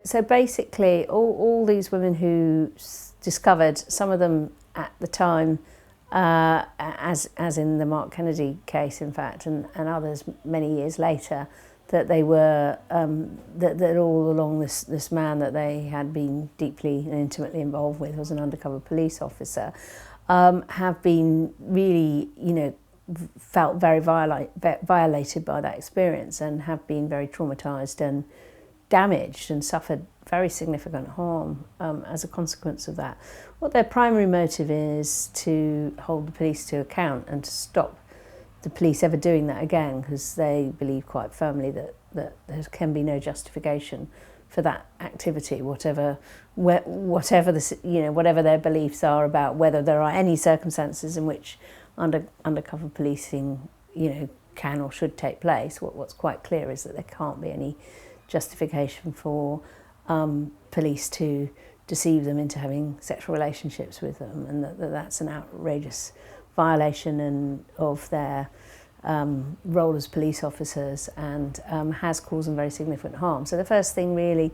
So basically, all these women who discovered, some of them at the time, as in the Mark Kennedy case, in fact, and others many years later, that they were that all along this man that they had been deeply and intimately involved with, was an undercover police officer, have been really, felt very violated by that experience, and have been very traumatised and damaged and suffered very significant harm as a consequence of that. What their primary motive is to hold the police to account and to stop the police ever doing that again, because they believe quite firmly that there can be no justification for that activity, whatever their beliefs are about whether there are any circumstances in which undercover policing can or should take place. What's quite clear is that there can't be any justification for police to deceive them into having sexual relationships with them, and that's an outrageous violation of their role as police officers, and has caused them very significant harm. So the first thing really,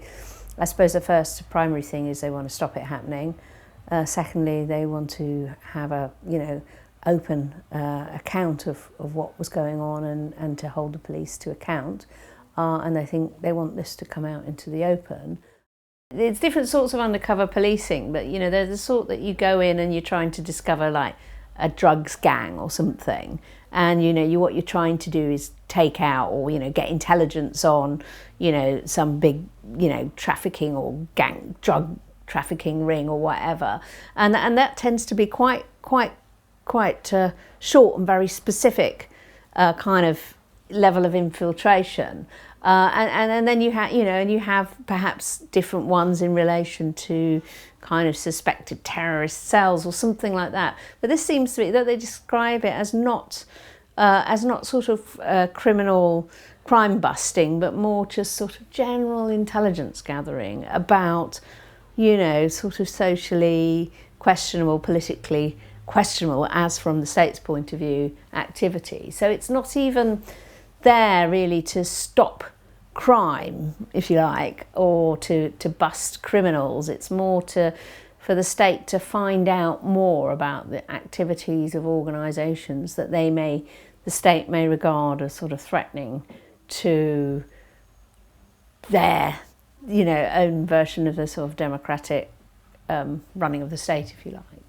I suppose the first primary thing, is they want to stop it happening. Secondly, they want to have a open account of what was going on, and to hold the police to account. And I think they want this to come out into the open. It's different sorts of undercover policing, but there's the sort that you go in and you're trying to discover like a drugs gang or something, and what you're trying to do is take out or get intelligence on some big trafficking or gang drug trafficking ring or whatever, and that tends to be quite short and very specific kind of level of infiltration. And then you have perhaps different ones in relation to kind of suspected terrorist cells or something like that. But this seems to be that they describe it as not sort of criminal crime busting, but more just sort of general intelligence gathering about sort of socially questionable, politically questionable, as from the state's point of view, activity. So it's not even there really to stop crime, if you like, or to bust criminals. It's more for the state to find out more about the activities of organisations that the state may regard as sort of threatening to their own version of the sort of democratic running of the state, if you like.